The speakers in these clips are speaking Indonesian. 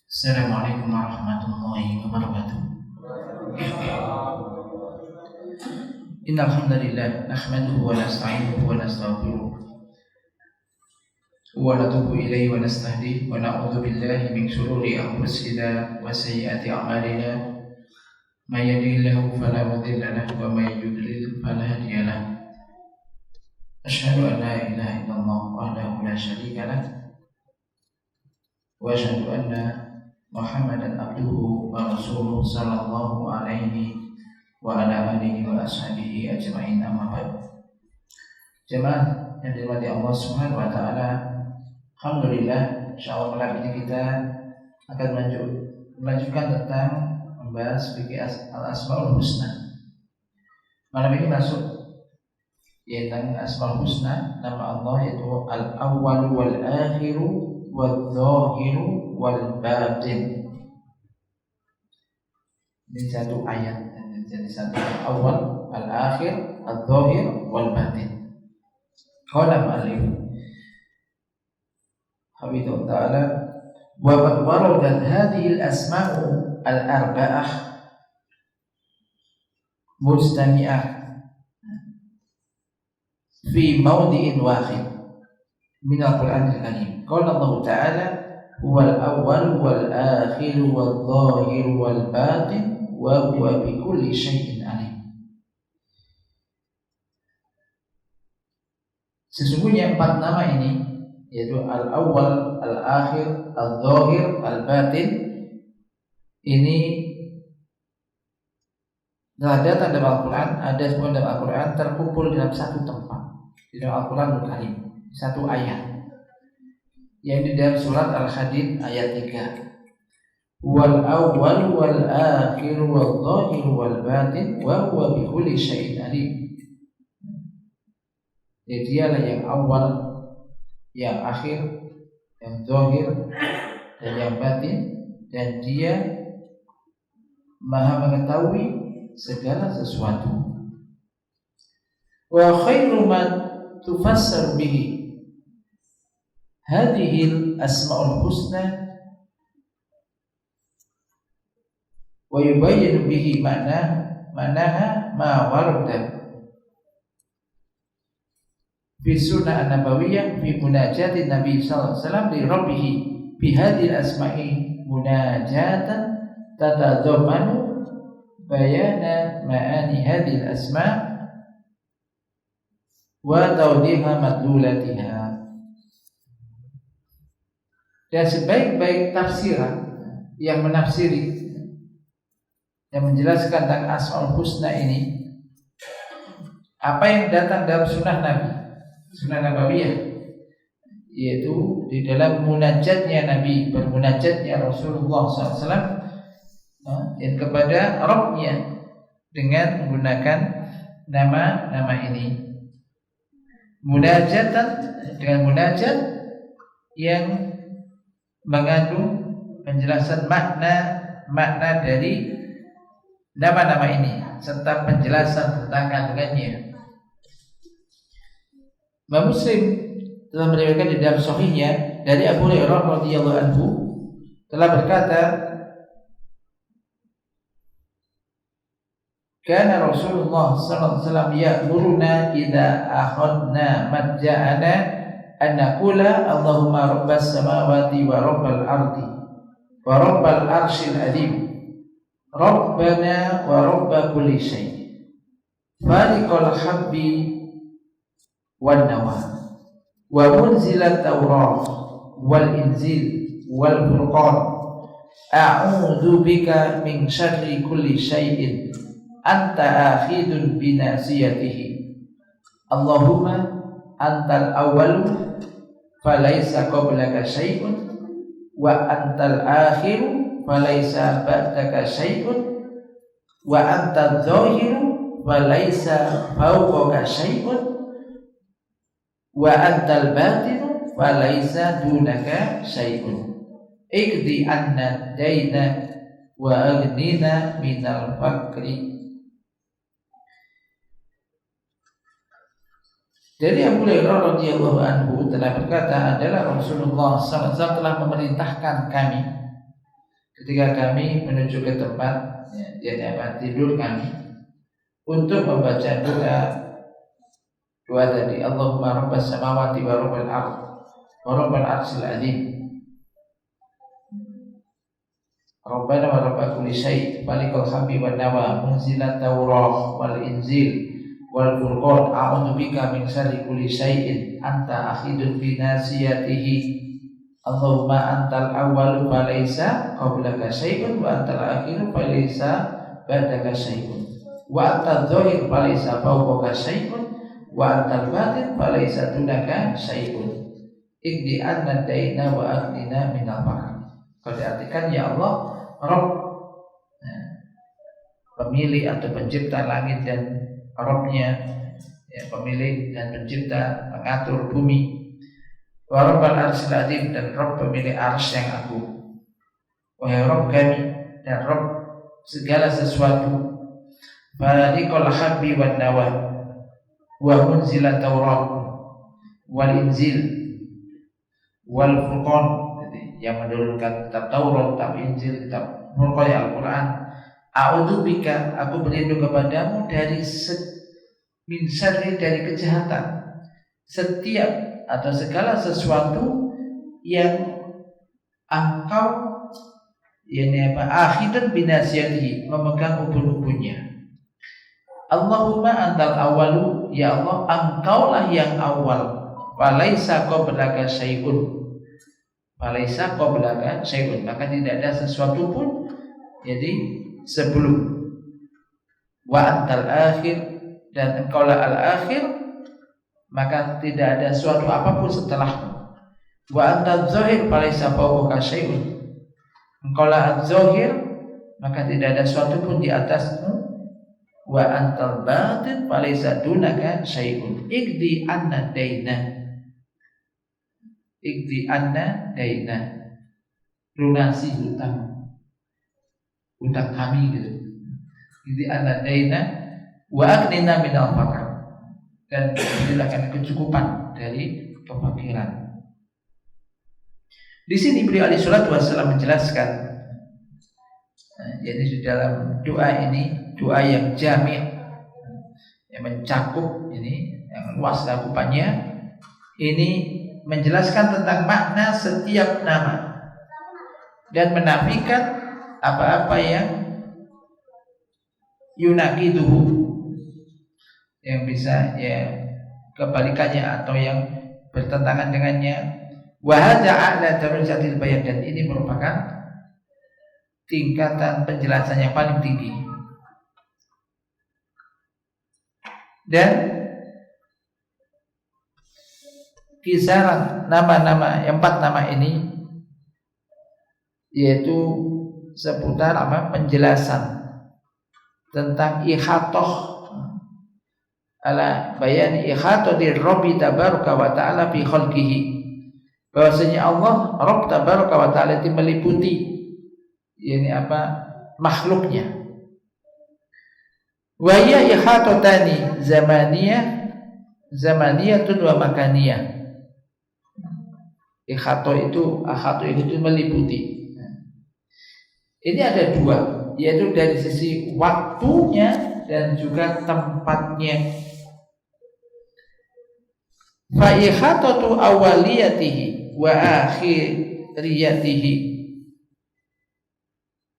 Assalamualaikum warahmatullahi wabarakatuh. Innal hamdalillah nahmaduhu wa nasta'inuhu wa nastaghfiruh wa natubu ilayhi wa nastahdihi wa na'udzu billahi min shururi anfusina wa sayyiati a'malina. May yahdihillahu fala mudilla lahu wa may yudlil fala hadiya lahu. Asyhadu an la ilaha illallah wahdahu la syarika lahu wa asyhadu anna Muhammadan abduhu wa rasuluhu sallallahu alaihi wa ala alihi wa ashabihi ajma'in, amma ba'd. Jemaah yang dirahmati Allah Subhanahu wa taala, alhamdulillah insyaallah malam ini kita akan melanjutkan tentang membahas fikih al-asmaul husna. Malam ini masuk tentang asmaul husna, nama Allah yaitu al-awwal wal akhiru wal zahiru wal batin. Ini satu ayat, jadi satu awal, al-akhir, al-zahir wal batin. Qala ma'alif Habibullah ta'ala wa qad waradat hadhihi al-asma'u al-arba'ah mujtami'ah fi mawdi'in wahid min al-Qur'an al-Karim. Qala Allah ta'ala huwal awwal wal akhir wal zahir wal batin wa huwa bi kulli syai'in alim. Sesungguhnya empat nama ini, yaitu al-awwal, al-akhir, al-zahir, al-batin, ini telah datang dalam Al-Quran, ada semua dalam Al-Quran, terkumpul dalam satu tempat di dalam Al-Quran Al-Karim, satu ayat yang di dalam surat Al-Hadid ayat 3. Wal awwal wal akhir wal zahir wal batin wa huwa bi kulli syai'in alim. Jadi dialah yang awal, yang akhir, yang zahir dan yang batin, dan dia maha mengetahui segala sesuatu. Wa khairu ma tufassar bihi hadhil asma'ul husna wa yubayyin bihi ma'naha ma warada fi sunnah an-nabawiyyah fi munajati Nabi sallallahu alaihi wasallam li rabbih bi hadhil asma'i munajatan tatadhammanu bayana ma'ani hadhil asma' wa tawdiha madlulatiha. Dan sebaik-baik tafsiran yang menafsiri, yang menjelaskan tentang asmaul husna ini, apa yang datang dalam sunnah Nabi, sunnah nabawiyah, yaitu di dalam munajatnya Nabi, bermunajatnya Rasulullah SAW yang kepada Rabbnya dengan menggunakan nama-nama ini. Munajatan, dengan munajat yang mengandung penjelasan makna dari nama-nama ini serta penjelasan tentang kandungannya. Imam Muslim telah meriwayatkan di dalam sahihnya dari Abu Hurairah radhiyallahu anhu telah berkata, kana Rasulullah sallallahu alaihi wasallam ya'muruna idza akhadna madja'ana an naqula Allahumma rabbas samawati wa rabbal ardi wa rabbal arsyil azim rabbana wa rabb kulli syai' faliqal habbi wan nawa wa munzilat tawrah wal inzil wal furqan a'udzu bika min syarri kulli syai'in anta akhidun binasiyatihi Allahumma antal awwalu falaysa qablaka syai'un wa antal akhiru falaysa ba'daka syai'un wa antal zahiru falaysa fawqaka syai'un wa antal batinu falaysa dunaka syai'un iqdi anna dayna wa aghnina minal faqri. Dari Abu Hurairah radhiyallahu anhu telah berkata, adalah Rasulullah SAW telah memerintahkan kami ketika kami menuju ke tempat tidur kami untuk membaca doa tadi, Allahumma rabbas samawati wa rabbal ardh wa rabbal arsyil azim, Rabbana wa rabba kulli syai' malikal hamdi wan nawa munzilat tawrah wal inzil wal furqan, a'udzu bika min syarri kulli syai'in anta akhidun bi nasiyatihi, Allahumma antal awwalu falaysa qablaka syai'un wa antal akhiru falaysa ba'daka syai'un wa antal dzahir falaysa fawqaka syai'un wa antal batin falaysa dunaka syai'un igdi anna daina wa aghnina minal faqr. Kalau diartikan, ya Allah, Rabb, pemilik atau pencipta langit dan Rabbnya, pemilik dan pencipta pengatur bumi, wa rabbal arsyil azim, dan Rabb pemilik arsy yang agung, wahai Rabb kami dan Rabb segala sesuatu, falikul habbi wan nawa wa munzilat taurat wal inzil wal furqan, yang menurunkan kitab Taurat, kitab Injil, kitab Furqan, Al-Quran. A'udzu bika, aku berlindung kepadamu dari min syarri, dari kejahatan setiap atau segala sesuatu yang engkau akhidun binasiyatihi, memegang ubun-ubunnya. Allahumma antal awalu, ya Allah, engkaulah yang awal, walaisa qablaka syai'un, Falaisa qablaka syai'un, maka tidak ada sesuatu pun jadi sebelum. Wa antal akhir, dan engkaulah al-akhir, maka tidak ada suatu apapun setelahmu. Wa antal zahir falaisa fawqaka syai'un, engkaulah az-zahir, maka tidak ada suatu pun di atasmu. Wa antal batin falaisa dunaka syai'un igdi anna daina, Ikdi anna daina, lunasi hutang kami gitu. Ikdi anna daina wa aghnina minal faqr, dan berikan kecukupan dari kefakiran. Di sini beliau alaihi salatu wasallam menjelaskan, jadi di dalam doa ini, doa yang jami', yang mencakup ini, yang luas cakupannya, ini menjelaskan tentang makna setiap nama dan menafikan apa-apa yang yunaqiduhu, yang bisa kebalikannya atau yang bertentangan dengannya. Wa hadza a'la darajatil bayan, dan ini merupakan tingkatan penjelasan yang paling tinggi. Dan kisaran nama-nama, 4 nama ini, yaitu seputar penjelasan tentang ihatah ala bayan ihatatir Rabbi tabaraka wa ta'ala fi khalqihi, bahwasanya Allah Rabb tabaraka wa ta'ala itu meliputi makhluknya. Wa ya ihatatani zamaniyatun wa makaniyah. Ihata itu meliputi. Ini ada 2, yaitu dari sisi waktunya dan juga tempatnya. Fa ihatatu awaliyatihi wa akhiriyatihi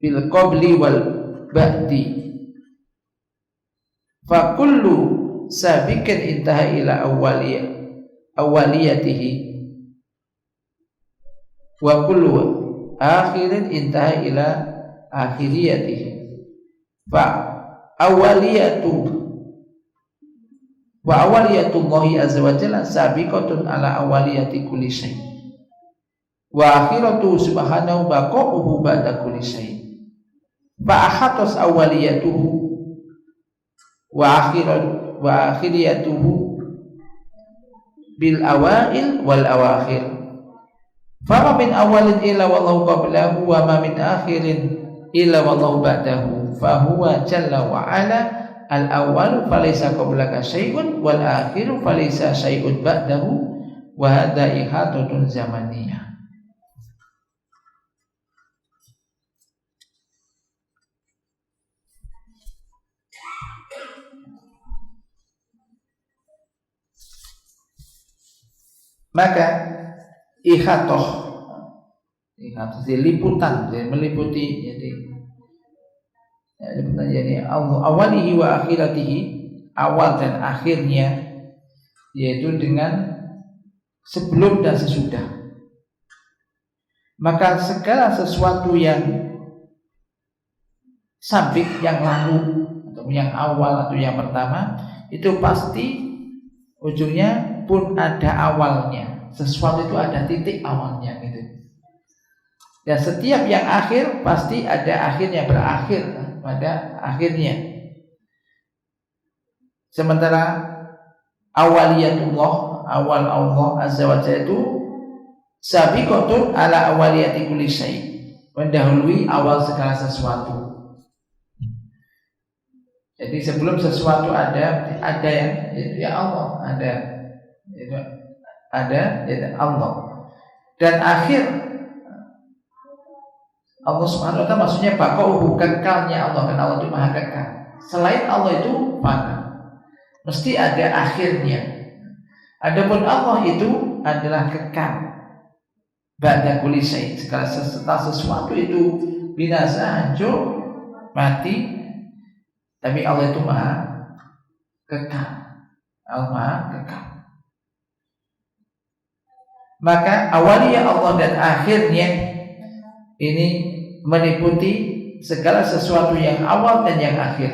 bil qabli wal ba'di, fa kullu sabiqin intaha ila awaliyatihi wa kullu akhirin intaha ila akhiriyatihi, fa awaliyatullahi azza wa jalla sabiqatun ala awaliyati kulli syai', wa akhiratu subhanahu baqa'uhu ba'da kulli syai', fa ahatas awaliyatuhu wa akhiriyatuhu bil awail wal awakhir. Fama min awalin illa wallahu qablahu wa ma min akhirin illa wallahu ba'dahu, fa huwa jalla wa ala al-awwalu falaysa qablaka syai'un wal akhiru falaysa syai'un ba'dahu wa hadha ihatatun zamaniyah. Maka ihatoh liputan, jadi meliputi, jadi awalihi wa akhiratihi, awal dan akhirnya, yaitu dengan sebelum dan sesudah. Maka segala sesuatu yang sabik, yang lalu atau yang awal atau yang pertama, itu pasti ujungnya pun ada awalnya. Sesuatu itu ada titik awalnya gitu. Dan setiap yang akhir pasti ada akhirnya, berakhir pada akhirnya. Sementara awaliyatullah, awal Allah azza wa jalla itu sabiqatun ala awaliyati kulli syai', mendahului awal segala sesuatu. Jadi sebelum sesuatu ada yang ya Allah, ada Allah. Dan akhir Allah Subhanahu wa ta'ala maksudnya baqa'uhu, kekalnya Allah, karena Allah itu maha kekal. Selain Allah itu fana, mesti ada akhirnya. Adapun Allah itu adalah kekal. Ba'da kulli syai', segala sesuatu itu binasa, hancur, mati, tapi Allah itu maha kekal. Allah maha kekal. Maka awalnya Allah dan akhirnya ini meliputi segala sesuatu yang awal dan yang akhir.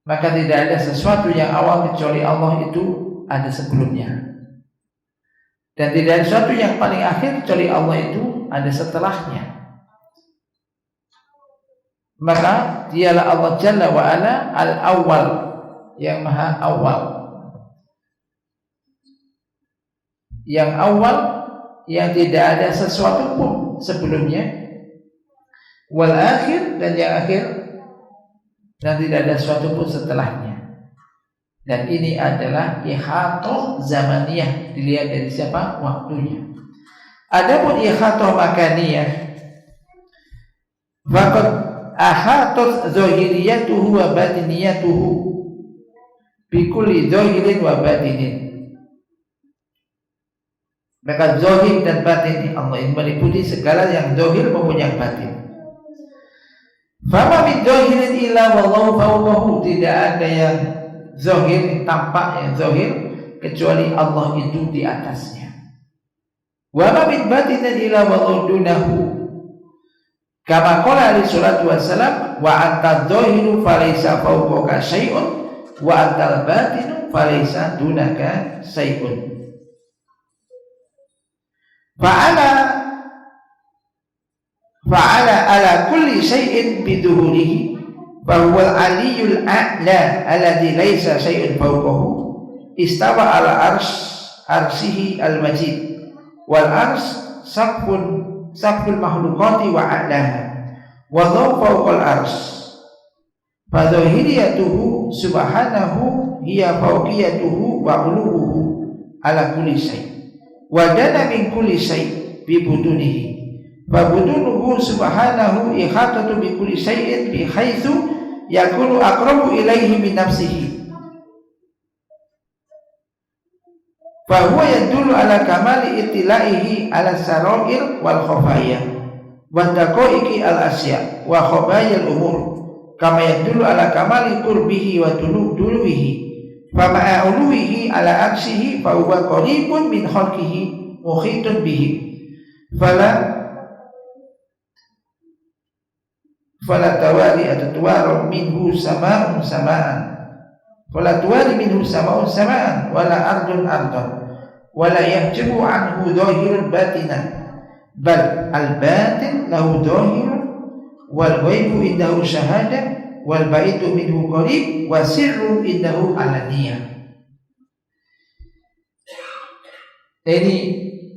Maka tidak ada sesuatu yang awal kecuali Allah itu ada sebelumnya, dan tidak ada sesuatu yang paling akhir kecuali Allah itu ada setelahnya. Maka dialah Allah Jalla wa Ala al-awwal, yang maha awal, yang awal, yang tidak ada sesuatu pun sebelumnya, wal akhir, dan yang akhir, dan tidak ada sesuatu pun setelahnya. Dan ini adalah ihatoh zamaniyah, dilihat dari siapa? Waktunya. Adapun ihatoh makaniyah, faqad ahatot zahiriyatuhu wa batiniyatuhu bikulli zahirin wa batinin. Maka zahir dan batin Allah ini meliputi segala yang zahir maupun yang batin. Fama min zahirin illa wallahu fawwahu, tidak ada yang zahir, tampak yang zahir kecuali Allah itu di atasnya. Wa ma min batinin illa wallahu dunahu, kama qala alaihi salatu wassalam, wa anta zahiru falaysa fawqaka syai'un wa antal batinu falaysa dunaka syai'un. Fa'ala ala kulli syai'in biduhurihi fahuwal aliyul a'la alladhi laysa syai'un fawqahu, istawa ala arsihi al-majid, wal ars saqful makhluqati wa a'laha wa dhaw fawqal ars, fa dhahiriyatuhu subhanahu hiya fawqiyatuhu wa uluhu ala kulli syai', wa dana min kulli syai' bi butunihi, fa butunuhu subhanahu ihatatu bi kulli syai'in bi haitsu yakunu aqrabu ilaihi min nafsihi, fa huwa yadullu ala kamali ittilaihi ala sarair wal khafaya wa daqaiqi al asya wa khabaya al umur, kama yadullu ala kamali qurbihi wa duluwihi, fa ma'a uluwihi ala arshihi fa huwa qaribun min khalqihi muhitun bihi, fala tawari atatuwaru minhu sama'un sama'an, fala tuwari minhu sama'un sama'an, wala ardun ardun, wala yahjibu anhu dhahirun batinan, bal al-batin lahu dhahirun, wal ghaibu indahu syahadah, wal baitu minhu qarib, wa sirru indahu alaniyah. Ini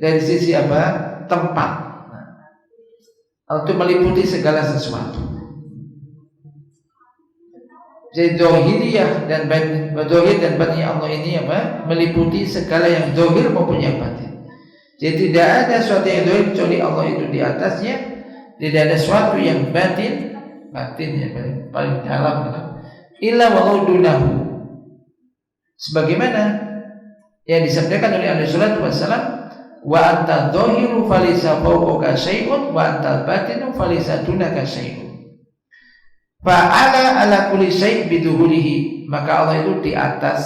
dari sisi apa? Tempat, untuk meliputi segala sesuatu. Jadi zahiriyah dan zahir dan batin Allah ini apa? Meliputi segala yang zahir maupun yang batin. Jadi tidak ada sesuatu yang zahir kecuali Allah itu di atasnya. Tidak ada sesuatu yang batin yang paling dalam, illa wallahu dunahu, sebagaimana yang disabdakan oleh Alaihi Salatu Wassalam, wa anta dhahiru falisa fawqaka syai'un wa anta batinu falisa dunaka syai'un. Fa'ala ala kulli syai' biduhulihi, maka Allah itu di atas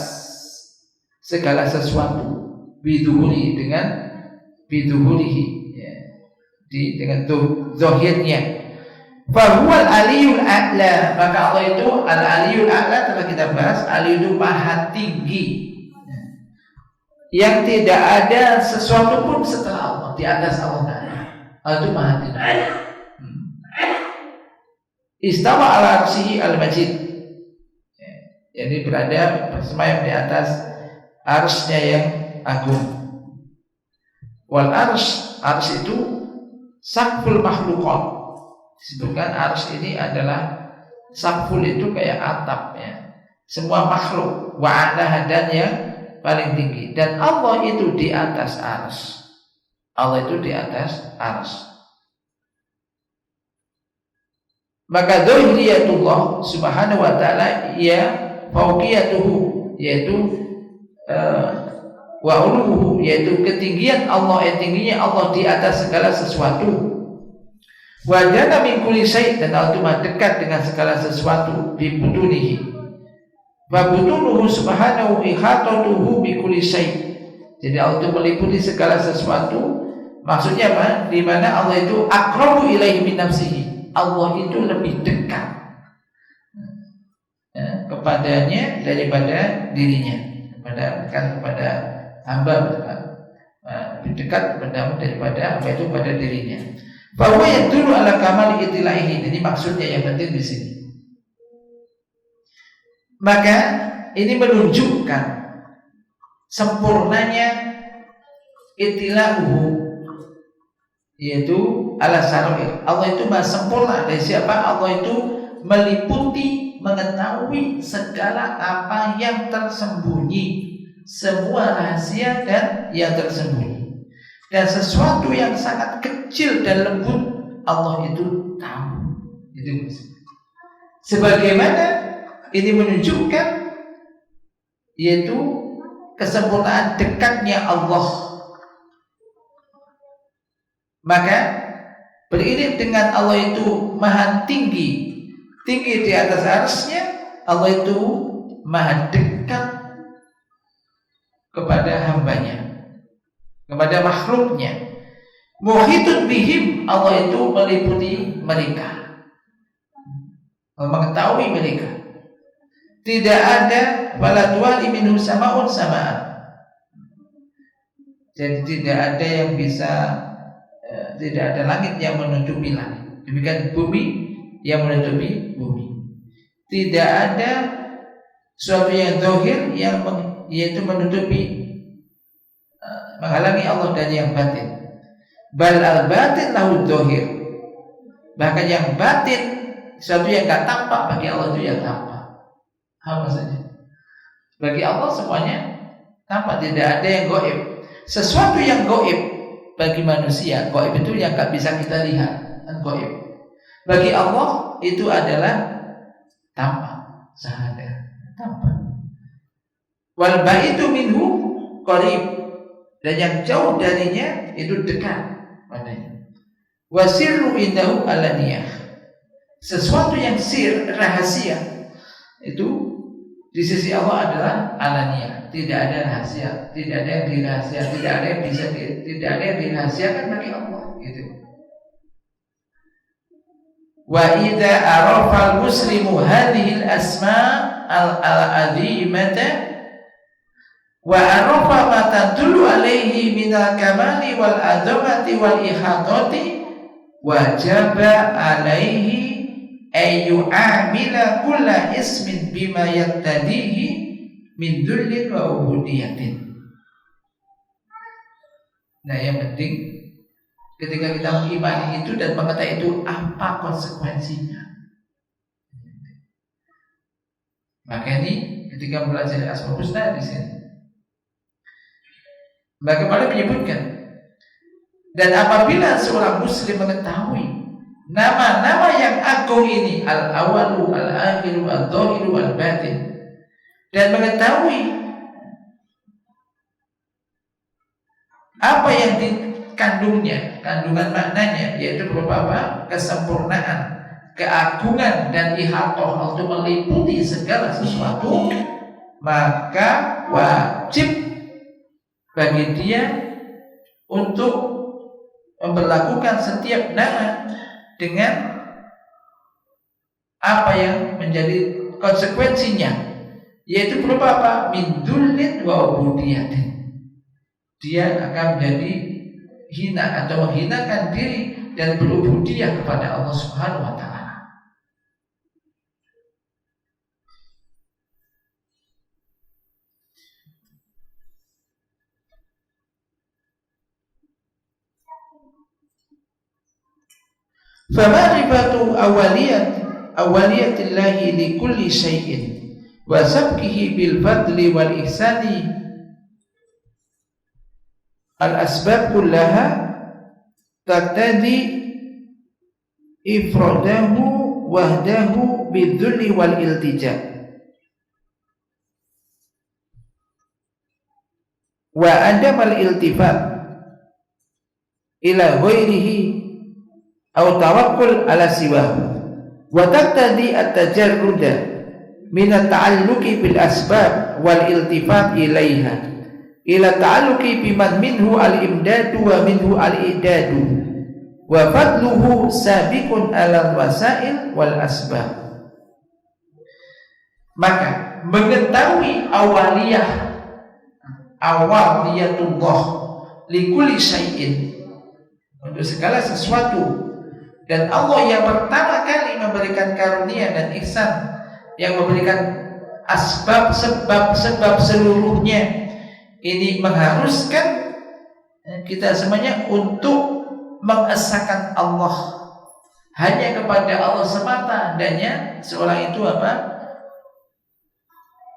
segala sesuatu, biduhuli dengan biduhulihi, ya, dengan zahirnya. Fahuwal aliyul a'la, maka Allah itu al-aliyul a'la, telah kita bahas, ali itu maha tinggi, yang tidak ada sesuatu pun setelah Allah, di atas Allah. Allah itu maha tinggi. Istawa ala arsyihi al-majid, jadi berada bersemayam di atas arsy-Nya yang agung. Wal arsy itu saqful makhluqat. Disebutkan arsy ini adalah saqful, itu kayak atap, ya, semua makhluk, wa ala, dan yang paling tinggi, dan Allah itu di atas arsy. Allah itu di atas arsy. Maka dzahiriyatullah subhanahu wa ta'ala ya fauqiyatuhu, yaitu wa uluhu, yaitu ketinggian Allah, tingginya Allah di atas segala sesuatu. Wa jana min kulli syai', dan Allah itu dekat dengan segala sesuatu, bi butunihi. Wa butunuhu subhanahu ihatatuhu bi kulli syai'. Jadi Allah itu meliputi segala sesuatu. Maksudnya apa? Di mana Allah itu aqrabu ilaihi min nafsihi. Allah itu lebih dekat, ya, kepadanya daripada dirinya, kepada hamba, lebih dekat kepadamu daripada apa itu pada dirinya. Bahwa yang dulu ala kamal itilaihi. Jadi maksudnya yang penting di sini. Maka ini menunjukkan sempurnanya itilauhu, yaitu ala sarir. Allah itu maha sempurna. Dari siapa? Allah itu meliputi, mengetahui segala apa yang tersembunyi, semua rahasia dan yang tersembunyi. Dan sesuatu yang sangat kecil dan lembut Allah itu tahu. Itu sebagaimana ini menunjukkan, yaitu kesempurnaan dekatnya Allah. Maka beriring dengan Allah itu maha tinggi di atas arsy-Nya, Allah itu maha dekat kepada hambanya, kepada makhluknya. Muhitun bihim, Allah itu meliputi mereka, mengetahui mereka. Tidak ada wala tuwali minhu sama'un sama'an. Jadi tidak ada yang bisa, tidak ada langit yang menutupi langit, demikian bumi yang menutupi bumi. Tidak ada suatu yang zahir yang yaitu menutupi, menghalangi Allah dari yang batin. Bal al-batin lahu zahir. Bahkan yang batin, sesuatu yang enggak tampak, bagi Allah itu yang tampak. Apa saja? Bagi Allah semuanya tampak, tidak ada yang gaib. Sesuatu yang gaib bagi manusia, gaib itu yang enggak bisa kita lihat, kan gaib. Bagi Allah itu adalah tampak, sahada, tampak. Wal ba'idu minhu qarib, dan yang jauh darinya itu dekat padanya. Wasirru indahu alaniyah, sesuatu yang sir, rahasia, itu di sisi Allah adalah alaniyah, tidak ada rahasia, tidak ada yang dirahasiakan, tidak ada yang bisa, tidak ada yang dirahasiakan bagi Allah, gitu. Wa idza arafa al-muslimu hadhihi al-asma' al-'azimata wa arafa ma tadullu alaihi minal kamali wal azamati wal ihatati, wajaba alaihi ay yu'amila kulla ismin bima yaktadihi min dullin wa ubudiyatin. Nah, yang penting ketika kita mengimani itu dan mengetahui itu, apa konsekuensinya. Maka ini ketika belajar Asmaul Husna di sini, bagaimana menyebutkan, dan apabila seorang muslim mengetahui nama-nama yang agung ini, al-awalu, al-akhiru, al-dhahiru, al-batin, dan mengetahui apa yang dikandungnya, kandungan maknanya, yaitu berupa apa? Kesempurnaan, keagungan dan ihatoh untuk meliputi segala sesuatu, maka wajib bagi dia untuk memperlakukan setiap nama dengan apa yang menjadi konsekuensinya, yaitu berupa apa? Min dullin wa ubudiyatin. Dia akan menjadi hina atau menghinakan diri dan berubudiyah kepada Allah Subhanahu wa taala. Famarifatu awaliyatillahi li kulli syai'in wa sabqihi bil fadli wal ihsani al asbab kullaha taqtadi ifradahu wahdahu bidzulli wal iltija wa adam al iltifat ila ghairihi atau tawakkul ala siwahu wa taqtadi at-tajarruda min at-ta'alluqi bil asbab wal iltifat ilaiha ila ta'alluqi biman minhu al-imdadu wa minhu al-idadu wa fadluhu sabiqun ala wasail wal asbab. Maka mengetahui awaliyatullah likulli syai'in, untuk segala sesuatu, dan Allah yang pertama kali memberikan karunia dan ihsan, yang memberikan sebab seluruhnya, ini mengharuskan kita semuanya untuk mengesahkan Allah hanya kepada Allah semata, adanya seorang itu apa?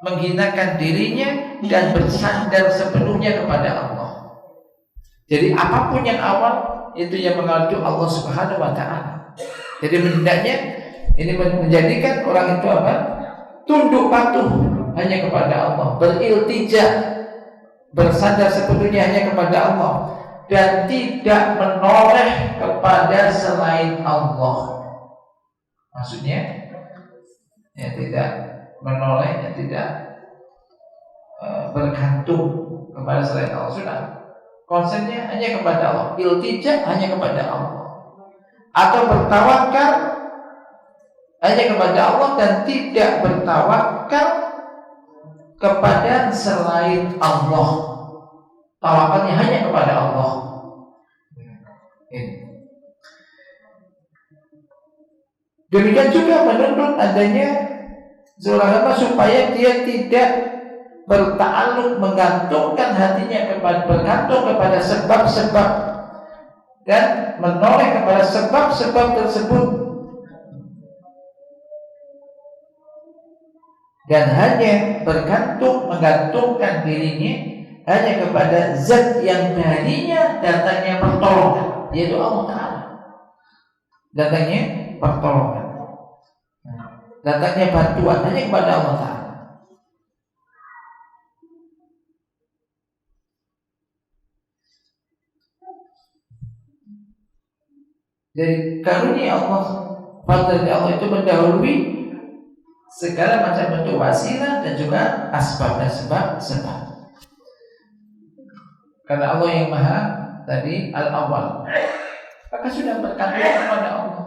Menghinakan dirinya dan bersandar sepenuhnya kepada Allah. Jadi apapun yang awal itu yang mengadu Allah Subhanahu wa taala. Jadi hendaknya ini menjadikan orang itu apa? Tunduk patuh hanya kepada Allah, beriltija, bersandar sepenuhnya hanya kepada Allah, dan tidak menoleh kepada selain Allah. Maksudnya ya tidak menoleh, ya tidak bergantung kepada selain Allah. Sudah, konsennya hanya kepada Allah, iltija hanya kepada Allah, atau bertawakal hanya kepada Allah dan tidak bertawakal kepada selain Allah. Tawakalnya hanya kepada Allah. Demikian juga menuntut adanya seorang hamba supaya dia tidak berta'alluq, menggantungkan hatinya bergantung kepada sebab-sebab dan menoleh kepada sebab-sebab tersebut, dan hanya menggantungkan dirinya hanya kepada zat yang darinya datangnya pertolongan, yaitu Allah Ta'ala. Datangnya pertolongan, datangnya bantuan hanya kepada Allah Ta'ala. Dari karunia Allah, fadl dari Allah itu mendahului segala macam bentuk wasilah dan juga asbab dan sebab. Karena Allah yang maha tadi al-awwal, maka sudah bergantung kepada Allah.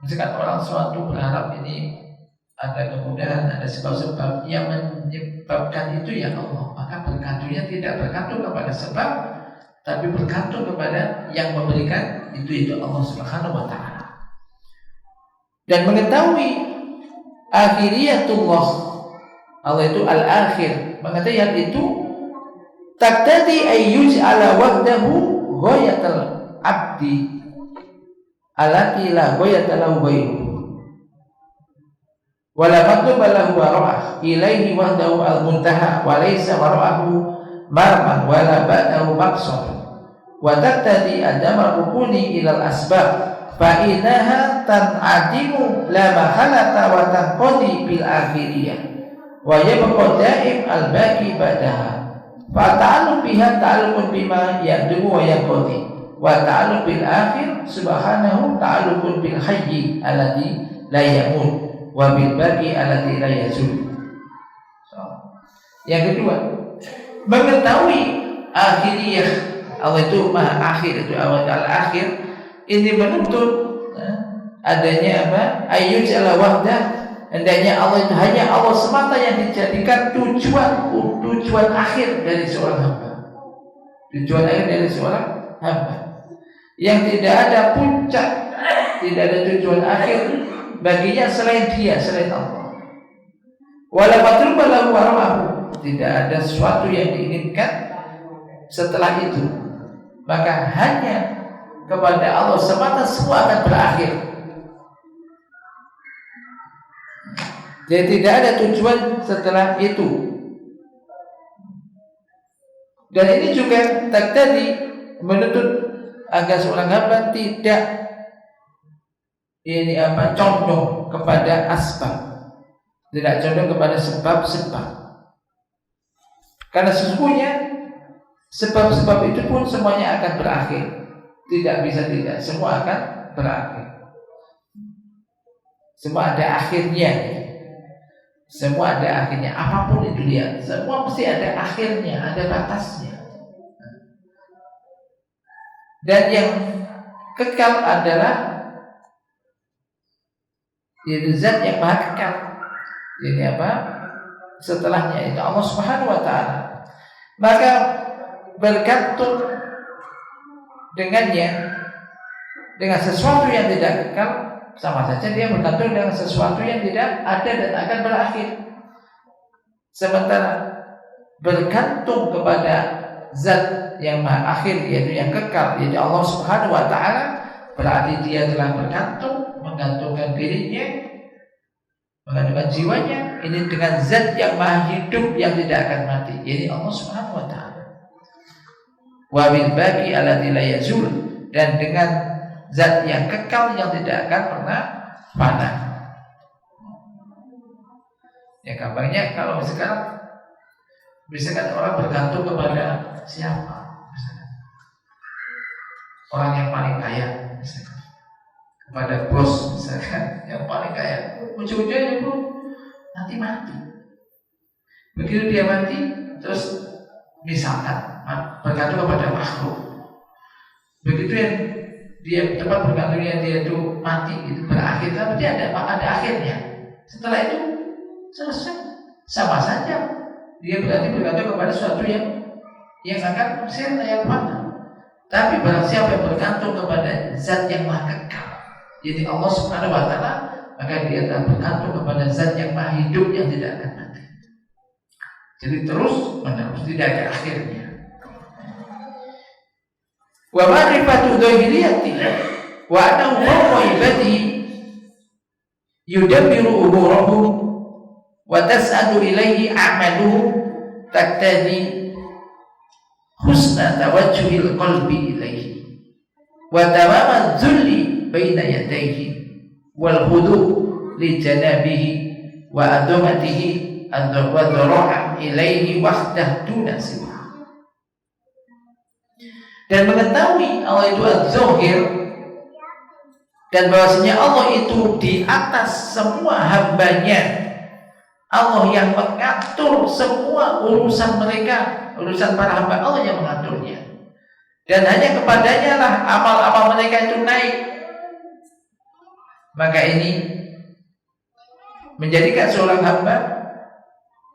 Misalkan orang suatu berharap ini ada kemudahan, ada sebab-sebab yang menyebabkan itu ya Allah, maka bergantungnya tidak bergantung kepada sebab, tapi bergantung kepada yang memberikan itu Allah Subhanahu wa taala. Dan mengetahui akhiriyatullah, Allah itu al-akhir, mengetahui hal itu taqtadi ayyuj ala wahdahu ghayatal abdi allati la ghayata lahu ghairuhu wa la matluba lahu wara'ah ilaihi wahdahu al-muntaha wa laysa wara'ahu marman wa la ba'dahu maqsad wa taqtadi adama rukuni ilal asbab fa inaha tan'adimu la mahalata wa tanqadi bil akhiriyah wa yabqa daim al-baqi ba'daha Fa ta'alluq biha ta'alluqun bima ya'dumu wa yaqdi. Wa ta'alluq bil akhir subhanahu ta'alluqun bil hayy alladhi la yamut wa bil baqi alladhi la yazul. Yang kedua, mengetahui akhiriyah Allah itu maha akhir, itu awal al-akhir, ini menuntut adanya apa? Ayyuj ala wahdah, hendaknya Allah itu hanya Allah semata yang dijadikan tujuan akhir dari seorang hamba. Tujuan akhir dari seorang hamba. Yang tidak ada puncak, tidak ada tujuan akhir baginya selain dia, selain Allah. Wala matluba lahu waramahu, tidak ada sesuatu yang diinginkan setelah itu. Maka hanya kepada Allah semata semua akan berakhir. Jadi tidak ada tujuan setelah itu. Dan ini juga tadi menuntut agar seorang hamba tidak condong kepada asbab, tidak condong kepada sebab-sebab. Karena sesungguhnya sebab-sebab itu pun semuanya akan berakhir. Tidak bisa tidak, semua akan berakhir. Semua ada akhirnya. Semua ada akhirnya. Apapun itu dia, semua mesti ada akhirnya, ada batasnya. Dan yang kekal adalah zat yang maha kekal. Ini apa? Setelahnya itu Allah Subhanahu wa taala. Maka bergantung dengannya dengan sesuatu yang tidak kekal, sama saja dia bergantung dengan sesuatu yang tidak ada dan akan berakhir. Sementara bergantung kepada zat yang maha akhir, yaitu yang kekal, yaitu Allah Subhanahu wa taala, berarti dia telah bergantung, menggantungkan dirinya, menggantungkan jiwanya ini dengan zat yang maha hidup yang tidak akan mati, yaitu Allah Subhanahu wa taala. Wa bil baqi alladzi la yazul, dan dengan zat yang kekal yang tidak akan pernah fana. Ya gampangnya kalau misalkan orang bergantung kepada siapa, misalkan orang yang paling kaya, misalkan kepada bos, misalkan yang paling kaya, ujung-ujungnya itu nanti mati. Begitu dia mati, terus misalkan bergantung kepada makhluk. Begitu yang dia tempat bergantungnya dia itu mati, itu berakhir, tapi dia ada akhirnya. Setelah itu selesai, sama saja. Dia berarti bergantung kepada sesuatu yang akan sirna, yang mana. Tapi barang siapa yang bergantung kepada zat yang maha kekal, jadi Allah Subhanahu wa taala, maka dia akan bergantung kepada zat yang maha hidup yang tidak akan mati. Jadi terus menerus, tidak ada akhirnya. Wa ma'rifatu dhahiriyati wa annahu fawqa ibadihi yudabbiru umurahu wa tas'adu ilaihi a'maluhu taqtadi husna tawajjuhil qalbi ilaihi wa tamama dhulli baina yadayhi wal khudu' li janabihi wa adamatihi wa dhara'a ilaihi wahdah duna siwa. Dan mengetahui Allah itu az-zahir, dan bahwasanya Allah itu di atas semua hambanya. Allah yang mengatur semua urusan mereka, urusan para hamba, Allah yang mengaturnya. Dan hanya kepadanya lah amal-amal mereka itu naik. Maka ini menjadikan seorang hamba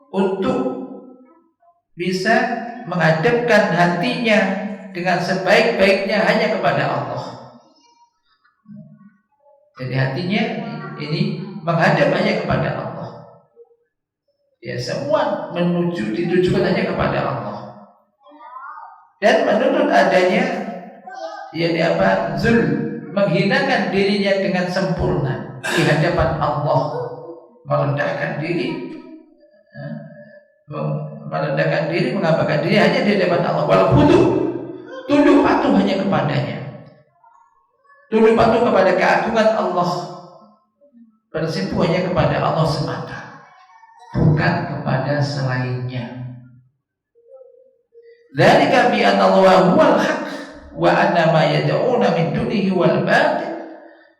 untuk bisa menghadapkan hatinya dengan sebaik-baiknya hanya kepada Allah. Jadi hatinya ini menghadap hanya kepada Allah. Ya, semua ditujukan hanya kepada Allah. Dan menurut adanya zul, menghinakan dirinya dengan sempurna di hadapan Allah, merendahkan diri, mengabaikan diri hanya di hadapan Allah. Wal khudu', tunduk patuh hanya kepadanya, tunduk patuh kepada keagungan Allah, bersimpuh hanya kepada Allah semata, bukan kepada selainnya. Dzalika bi anna Allah huwal haq wa anna ma yad'una min dunihi wal batil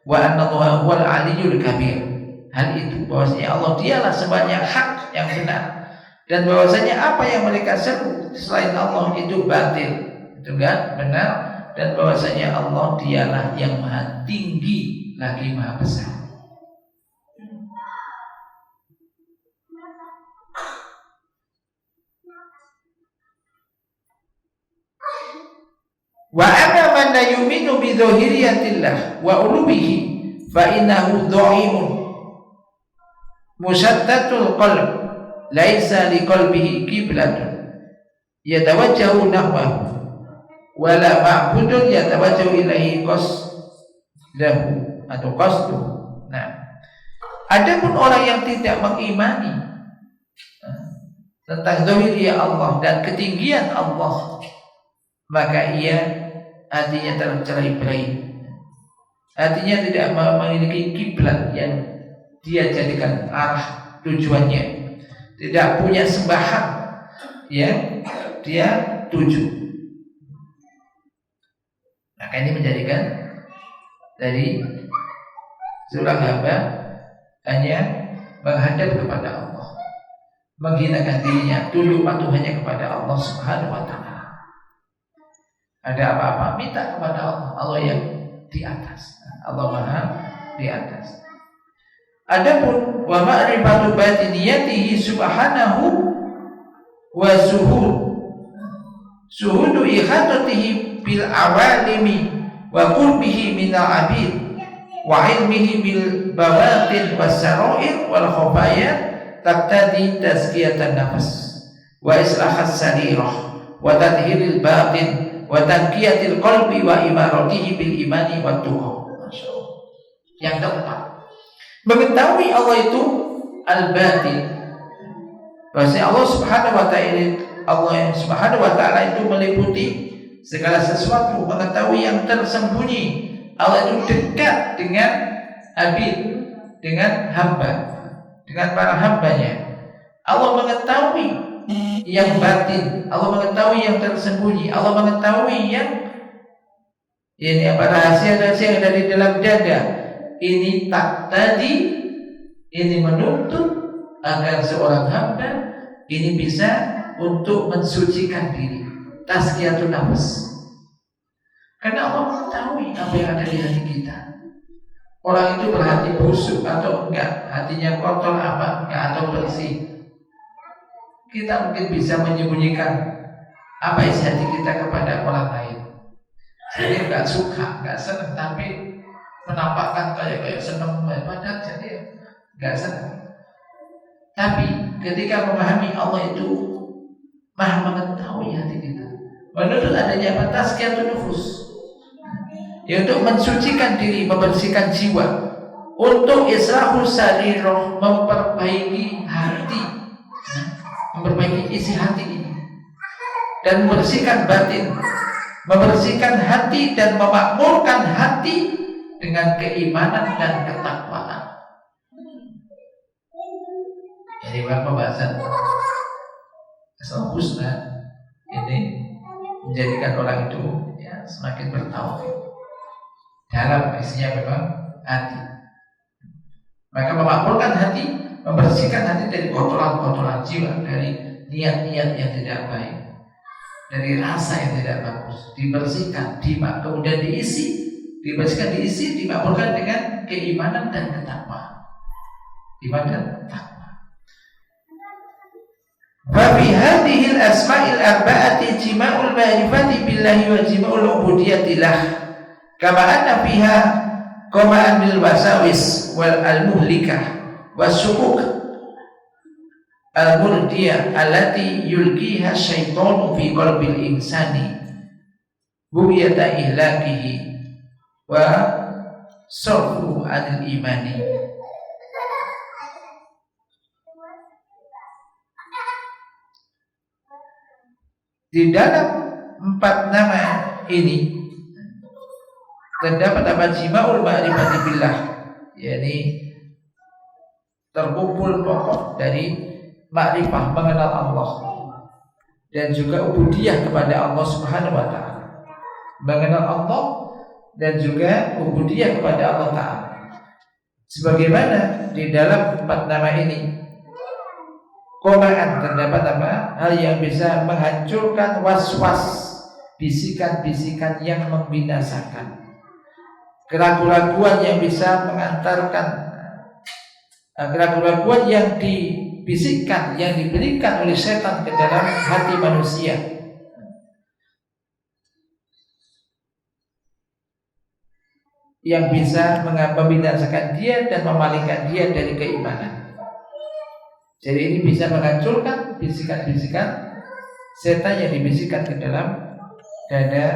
wa anna Allah huwal aliyyul kabir. Hal itu bahwasanya Allah dialah sebanyak hak yang benar, dan bahwasanya apa yang mereka seru selain Allah itu batil, itu kan benar, dan bahwasanya Allah dialah yang maha tinggi lagi maha besar. Wa ana man la yu'minu bi dhahiriyatillah wa ulubihi fa innahu dha'imun mushattatul qalb laisa liqalbihi qiblatun yatawajjahu nahwahu wa la ma'budun yatawajjahu ilaihi qasdahu atau qasduhu. Nah, adapun orang yang tidak mengimani tentang zahiriyah Allah dan ketinggian Allah, maka ia hatinya tercerai-berai, hatinya tidak memiliki kiblat yang dia jadikan arah tujuannya, tidak punya sembahan yang dia tuju. Maka ini menjadikan dari seorang hamba hanya menghadap kepada Allah, menghinakan dirinya, tunduk patuh hanya kepada Allah Subhanahu wa ta'ala. Ada apa-apa minta kepada Allah, Allah yang di atas, Allah Maha di atas. Adapun wa ma'rifatu batiniyatihi subhanahu wa suhudu ihatatihi bil awalimi wa qurbihi minal abid wa ilmihi bil bawatin was sarair wal khafaya taqtadi tazkiyatan nafs wa islahas sarirah wa tadhhiril batin wa tanqiyatil qalbi wa imaratihi bil imani wat tuqa. Masyaallah. Yang keempat, mengetahui Allah itu al-batin. Bahwasanya Allah Subhanahu wa ta'ala itu meliputi segala sesuatu, mengetahui yang tersembunyi. Allah itu dekat dengan abid, dengan hamba, dengan para hambanya. Allah mengetahui yang batin, Allah mengetahui yang tersembunyi, Allah mengetahui yang ini apa rahasia-rahasia yang ada di dalam dada. Ini tak tadi, ini menuntut agar seorang hamba ini bisa untuk mensucikan diri, tazkiyatun nafs. Karena Allah mengetahui apa yang ada di hati kita. Orang itu berhati busuk atau enggak, hatinya kotor apa enggak, atau bersih. Kita mungkin bisa menyembunyikan apa isi hati kita kepada orang lain. Jadi enggak suka, enggak senang, tapi menampakkan kayak senang, padahal jadi enggak senang. Tapi ketika memahami Allah itu maha mengetahui hati kita, menurut adanya apa? Tazkiyatun nufus, yaitu mensucikan diri, membersihkan jiwa, untuk islahus sarirah, memperbaiki hati, memperbaiki isi hati ini, dan membersihkan batin, membersihkan hati dan memakmurkan hati dengan keimanan dan ketakwaan. Jadi pembahasan Asmaul Husna ini menjadikan orang itu ya semakin bertauhid dalam isinya memang hati. Maka memakmurkan hati, membersihkan hati dari kotoran-kotoran jiwa, dari niat-niat yang tidak baik, dari rasa yang tidak bagus, dibersihkan, kemudian dibersihkan, diisi, dimakmurkan dengan keimanan dan ketakwaan. Iman dan takwa. Fabi hadhil asma'il arba'ati jima'ul ma'rifati billahi wa jima'ul ubudiyatillah, kama anna fiha qama'an bil wasawis wal al-muhlikah wasyukuk al-murdiyah allati yulqiha syaitanu fi qalbil insani bughiyata ihlakihi wa sarfu anil imani. Di dalam 4 nama ini terdapat apa? Jima'ul ma'rifati billah, yakni terkumpul pokok dari makrifah, mengenal Allah. dan juga ubudiyah kepada Allah Subhanahu wa taala. Mengenal Allah dan juga ubudiyah kepada Allah taala. Sebagaimana di dalam 4 nama ini komaan terdapat apa? Hal yang bisa menghancurkan was-was, bisikan-bisikan yang membinasakan, keraguan-keraguan yang bisa mengantarkan, keraguan-keraguan yang dibisikkan, yang diberikan oleh setan ke dalam hati manusia, yang bisa membinasakan dia dan memalingkan dia dari keimanan. Jadi ini bisa menghancurkan bisikan-bisikan setan yang dibisikkan ke dalam dada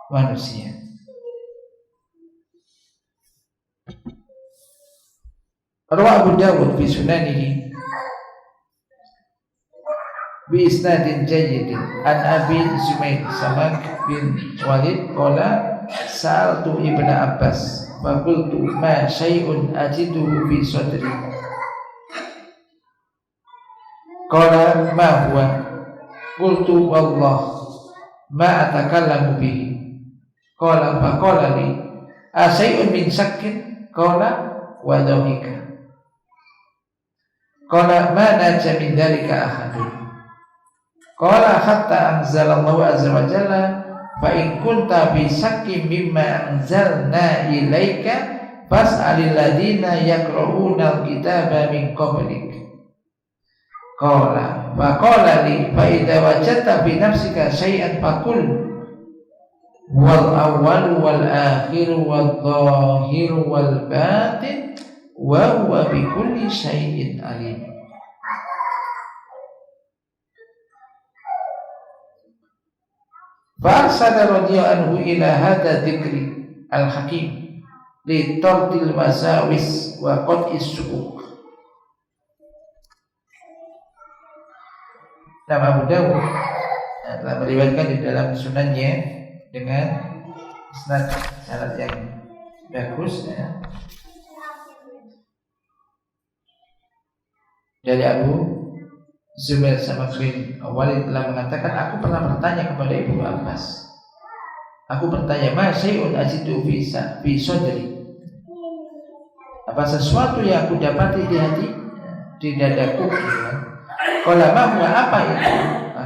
manusia. Rawa Abu Dawud fi sunanihi bi isnadin jayyidin an Abi Zumail Samak bin Walid qala sa'altu Ibnu Abbas fa qultu ma syai'un ajiduhu fi sadri qala ma huwa qultu wallah ma atakallamu bihi qala fa qala li asyai'un min syakkin qala wa dhahika qala ma naja min dhalika ahadun qala hatta anzalallahu azza wa jalla fa in kunta bi syakkin mimma anzalna ilaika fas'alil ladina yaqra'una al-kitaba min qablik qala fa qala li fa idza wajadta bi nafsika syai'an faqul wal awwal wal akhir wal zahir wal batin wa huwa bi kulli syai'in alim. Fa'arsada radhiyallahu anhu ila hadha dzikri al-hakim li tardil wasawis wa qat'is syukuk. Nama Abu Dawud telah meriwayatkan di dalam sunannya dengan sanad yang bagus ya. Dari Abu Zubair Samak bin Walid telah mengatakan, aku pernah bertanya kepada Ibnu Abbas. Aku bertanya, ma syai'un ajidu fi sadri. Apa sesuatu yang aku dapati di hati, di dadaku? Qala ma huwa, apa itu?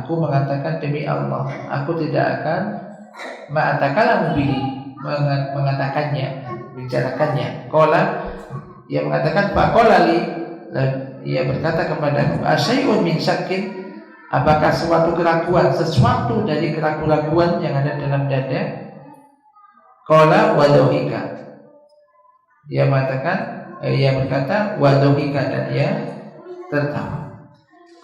Aku mengatakan, demi Allah, aku tidak akan ma'atakallamu bihi, mengatakannya, bicarakannya. Qala, ia mengatakan, faqala li, ia berkata kepadaku, asyai'un min syakkin, apakah suatu keraguan, sesuatu dari keraguan yang ada dalam dada? Qala wa dhahika. Ia berkata wa dhahika, dan ia tertawa.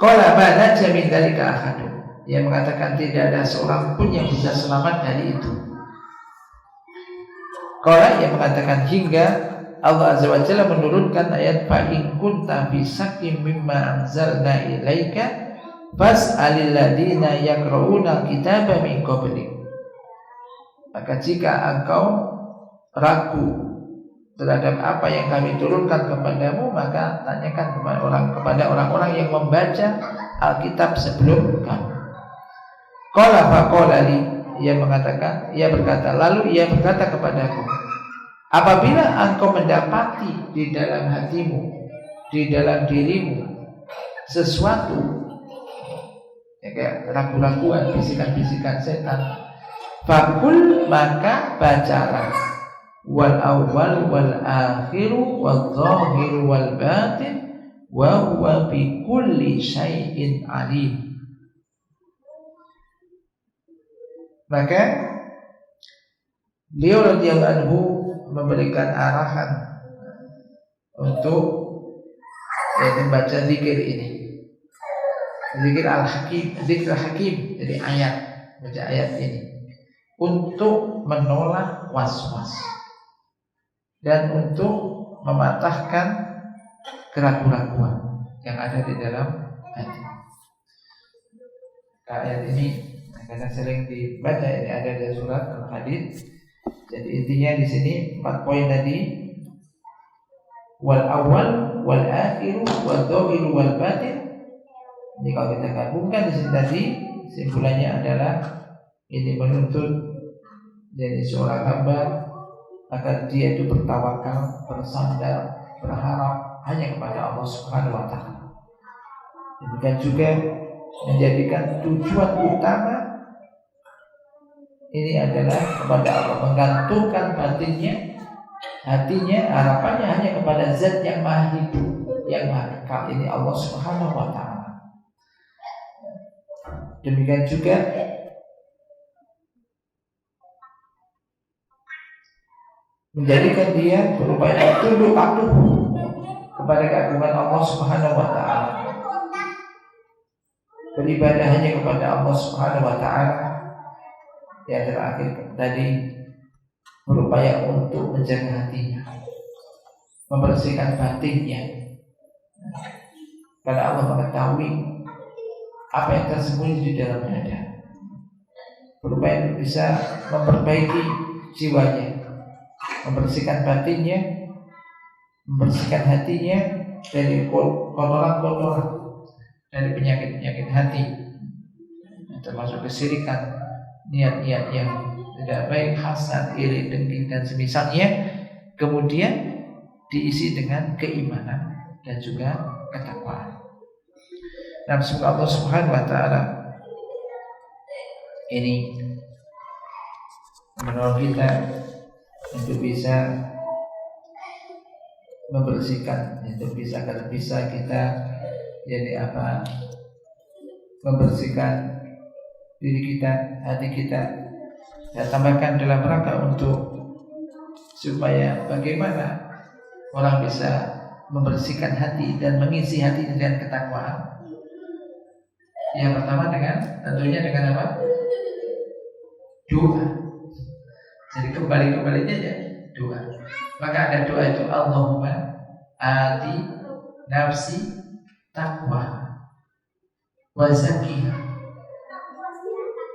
Qala ma naja min dzalika ahadun. Ia mengatakan tidak ada seorang pun yang bisa selamat dari itu. Qala, ia mengatakan hingga Allah Azza wa Jalla menurunkan ayat fa in kunta fi syakkin mimma anzalna ilaika fas'alil ladina yaqra'una al-kitaba min qablik. Maka jika engkau ragu terhadap apa yang kami turunkan kepadamu, maka tanyakan kepada orang-orang yang membaca Alkitab sebelum kamu. Qala fa qala li, ia berkata, lalu ia berkata kepadaku, apabila engkau mendapati di dalam hatimu, di dalam dirimu sesuatu kayak ragu-raguan, bisikan-bisikan setan, fakul, maka bacalah wal awwal wal akhiru wal zahiru wal batin wa huwa bi kulli syai'in alim. Maka beliau radhiyallahu anhu memberikan arahan untuk membaca zikir ini, zikir al-hakim, zikir hakim, jadi ayat, baca ayat ini untuk menolak was-was dan untuk mematahkan keraguan-keraguan yang ada di dalam hati. Ayat ini karena sering dibaca, ini ada di surat Al-Hadid. Jadi intinya di sini 4 poin tadi, wal awal wal akhir wal dhahir wal batin Jadi kalau kita gabungkan di sini tadi, simpulannya adalah ini menuntut jadi seorang hamba agar dia itu bertawakal, bersandar, berharap hanya kepada Allah Subhanahu wa taala. Demikian juga menjadikan tujuan utama ini adalah kepada Allah, menggantungkan batinnya, hatinya, harapannya hanya kepada Zat yang Maha Hidup, yang Maha Kekal, ini Allah Subhanahu wa taala. Demikian juga menjadikan dia berupaya tunduk patuh kepada keagungan Allah Subhanahu wa taala. Beribadah hanya kepada Allah Subhanahu wa taala. Yang terakhir tadi berupaya untuk menjaga hatinya, membersihkan batinnya, karena Allah mengetahui apa yang tersembunyi di dalam dada. Berupaya untuk bisa memperbaiki jiwanya, membersihkan batinnya, membersihkan hatinya dari kotoran-kotoran, dari penyakit-penyakit hati, termasuk kesyirikan, niat-niat yang tidak baik, hasad, iri, dengki dan semisalnya, kemudian diisi dengan keimanan dan juga ketakwaan. Dan semoga Allah Subhanahu wa taala ini menolong kita untuk bisa membersihkan, untuk bisa agar bisa kita jadi apa, membersihkan diri kita, hati kita, dan tambahkan dalam rangka untuk supaya bagaimana orang bisa membersihkan hati dan mengisi hati dengan ketakwaan. Yang pertama tentunya dengan apa? Doa. Jadi kembalinya ya doa. Maka ada doa itu, Allahumma ati nafsi taqwa wa zakkiha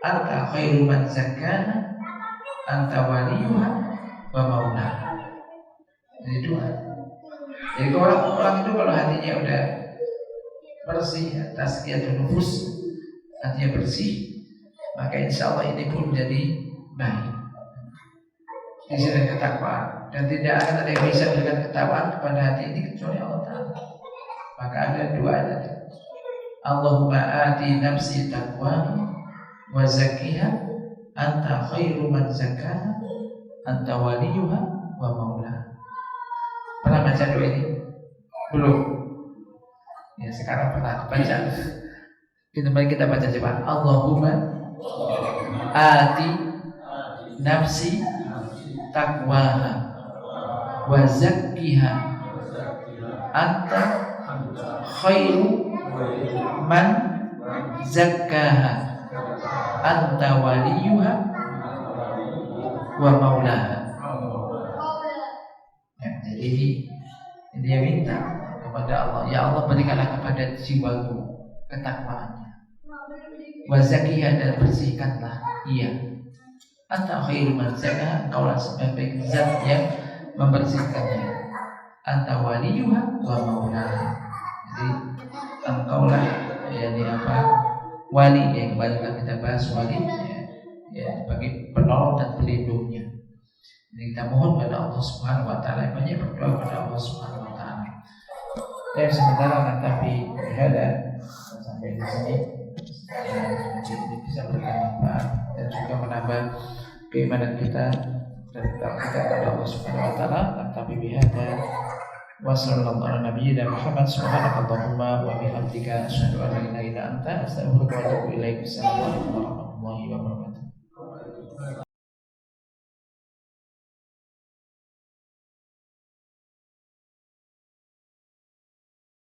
anta khairu man zakkaha anta waliyuha wa maulaha. Jadi doa. Jadi orang itu kalau hatinya udah bersih, tazkiyatun nufus, hatinya bersih, maka insya Allah ini pun jadi baik. Di sini ketakwaan, dan tidak akan ada yang bisa berikan ketakwaan kepada hati ini kecuali Allah Ta'ala. Maka ada doa tadi, Allahumma ati nafsi taqwa wa zakkiha anta khairu man zakkaha anta waliyuha wa maulaha. Pernah baca doa ini? Belum? Ya sekarang pernah baca. Kita baca coba. Allahumma ati nafsi taqwaha wa zakkiha anta khairu man zakkaha anta waliyuha wa maulaha. Ya, jadi dia minta kepada Allah, ya Allah berikanlah kepada jiwaku ketakwaannya, wa zakkiha, dan bersihkanlah ia, anta khairu man zakkaha, kaulah sebaik zat yang membersihkannya, anta waliyuha wa maulaha. Jadi engkaulah wali, yang kembali kita bahas wali ya bagi penolong dan pelindungnya. Jadi kita mohon pada Allah Subhanahu wa taala, banyak berdoa pada Allah Subhanahu wa taala. Dan sementara tapi ada sampai di sini jadi bisa bermanfaat dan juga menambah keimanan kita dan kita pada Allah Subhanahu wa taala. Tapi bihada wa sallallahu ala nabiyyina Muhammad subhanakallahumma wa bihamdika asyhadu an la ilaha illa anta astaghfiruka wa atubu ilaik. Assalamualaikum warahmatullahi wabarakatuh.